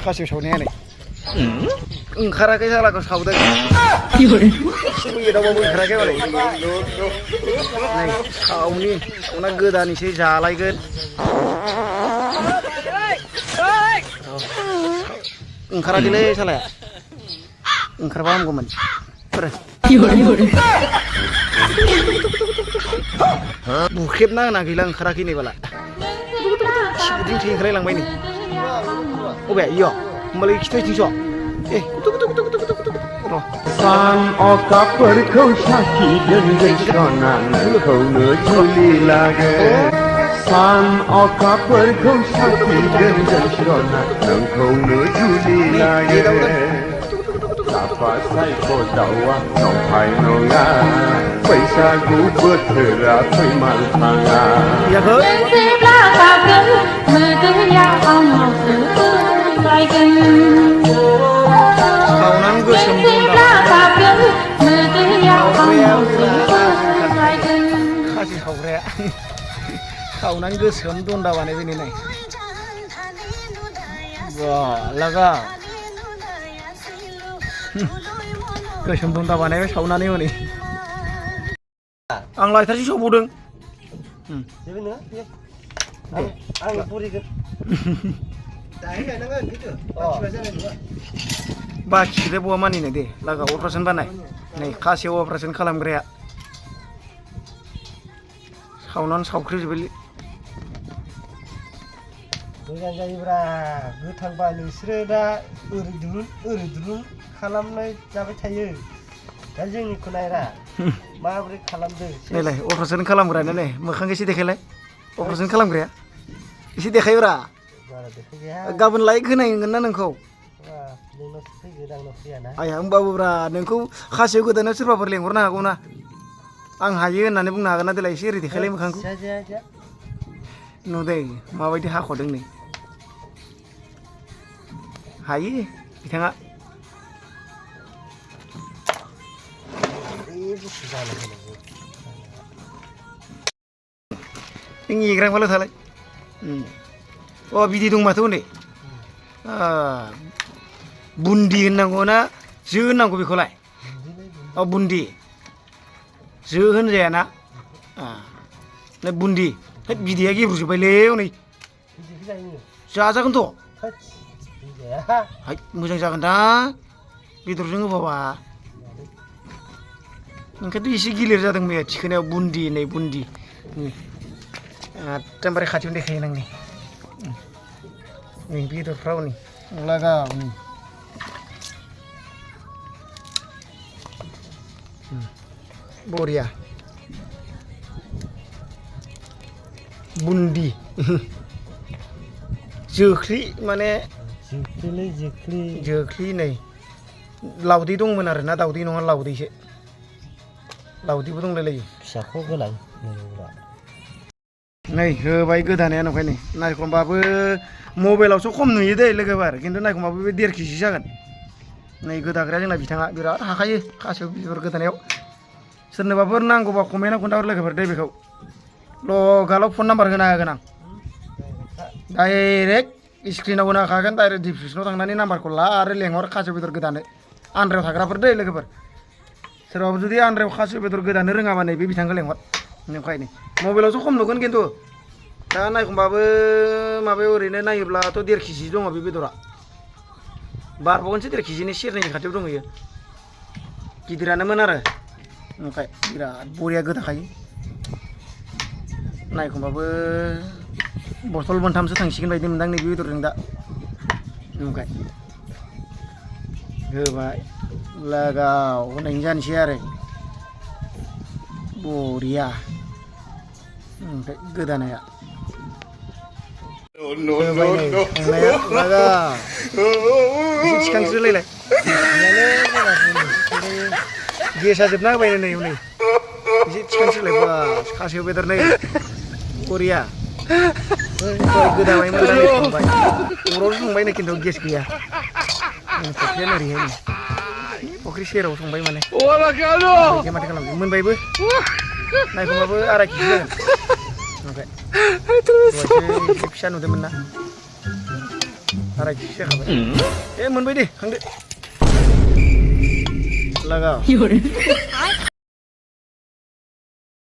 खासियाव सावनाया नै ओंखाराखै सालाखौ सावदों दाउबाबो ओंखाराखै मालाय नै सावना गोदानैसो जालायगोन ओंखाराखैलै सालाया ओंखारबा हामगौमोन बुख्रेबना होना गैला ओंखाराखै नै बाला सिबुदिं थै ओंखारलायलांबाय नै अबे इयो होमबालाय खिथायथिंस' सान अखाफोरखौ साखि दोनगोन सना नोंखौनो जुलि लागोन सान अखाफोरखौ साखि दोनगोन सना नोंखौनो जुलि लागोन लाफा सायख' दाउआ नंखाय नङा बैसागु बोथोरा फैमाल थाङा जेब्ला गाबगोन मोदैया आंनावसो लायगोन सावनानै गोसोम खासि सावग्राया सावनानै गोसोम दन्दा बानायबाय नाय बा लागा गोसोम दन्दा बानायबाय सावनानै हनै आं लायथारसि सावबावदों जेबो नङा आं बुरिगोन दाहाय गायनांगोन खिन्थु बाखिबा जानाय नङा बाखिखौलाय बहा मानिनो दे लागा अपारेसन बानाय नै खासियाव अपारेसन खालामग्राया सावनानै सावख्रेबजोब्बायलै मोजां जायोब्रा गोथांबा नोंसोरो दा ओरै दुरुं खालामनाय जाबाय थायो दा जोंनिखौ नायरा माबोरै खालामदों नैलाय अपारेसन खालामग्रायानो नै मोखांखौ एसे देखायलाय अपारेसन खालामग्राया एसे देखायब्रा गाबोन लाइक होनांगोन ना नोंखौ आया होमबाबो ब्रा नोंखौ खासियाव गोदानायाव सोरबाफोर लेंहरनो हागौ ना आं हायो होननानै बुंनो हागोन ना देलाय एसे ओरै देखायलाय मोखांखौ नुदों माबायदि हाख'दों नै हायो बिथाङा नों एग्रांबाल' थालाय अ बिदि दं माथो हनै बुन्दि होननांगौ ना जो होननांगौ बेखौलाय अ बुन्दि जो होनजायाना बुन्दि बिदैया गेब्रुजोब्बायलै हनै जाजागोनथ' मोजां जागोन दा बेदरजों होफाबा ओंखायनोथ' एसे गिलिर जादों मैया थिखोनायाव बुन्दि नै बुन्दि एकदमबारे खाथियावनो देखायो नों नै बेदरफ्राव नै लागाव नै बरिया बुन्दि जोख्लि माने जोख्लि नै लावदै दंमोन आरोना दावदै नङा लावदैसो लावदैबो दंलायलायो फिसाखौ गोलाय नै होबाय गोदानाया नंखाय नै नायखंबाबो मबाइलावसो खम नुयो दे लोगोफोर खिन्थु नायखंबाबो बे 1.5 केजि जागोन नै गोदाग्राया जोंना बिथाङा बिराद हाखायो खासियाव बेदर गोदानायाव सोरनोबाफोर नांगौबा कमेन्टआव खोन्थाहर लोगोफोर दे बेखौ लगाल' फन नाम्बार होना होगोन आं डाइरेक्ट स्क्रिनाव होना होखागोन डाइरेक्ट डिसक्रिपसनाव थांनानै नाम्बारखौ ला आरो लेंहर खासियाव बेदर गोदानो आन्द्रायाव थाग्राफोर दे लोगोफोर सोरबाबो जुदि आन्द्रायाव खासियाव बेदर गोदानो रोङाबा नै बे बिथांखौ लेंहर नंखाय नै मबाइलावसो खम नुगोन खिन्थु दा नायखंबाबो माबायाव ओरैनो नायोब्लाथ' 1.5 केजि दङ बे बेदरा बारबावगोनसो 1.5 केजिनि सेरनैनि खाथियाव दंहैयो गिदिरानोमोन आरो ओमफ्राय बिराद बरिया गोदाखायो नायखंबाबो बथल मोनथामसो थांसिगोन बायदि मोनदां नैबे बेदरजों दा ओमफ्राय होबाय लागाव होनायनि जानोसै आरो बरिया ओमफ्राय गोदानाया होबाय नै संनाया लागाव एसे थिखांस्रोलायलाय गेसा जोबना होबाय नै हनै एसे थिखांस्रोलाय बास खासियाव बेदर नै बरिया गोदाबायमोन दा नै संबाय अरावसो संबाय नै खिन्थु गेस गैया फख्रियानो ओरैहाय नै फख्रि सेराव संबाय माने माथो खालामदों मोनबायबो नायखंबाबो 2.5 केजि जागोन ओमफ्राय दहायसो एसे फिसा नुदोंमोन ना आरायथिसो जाखाबाय मोनबाय दे खांदो लागा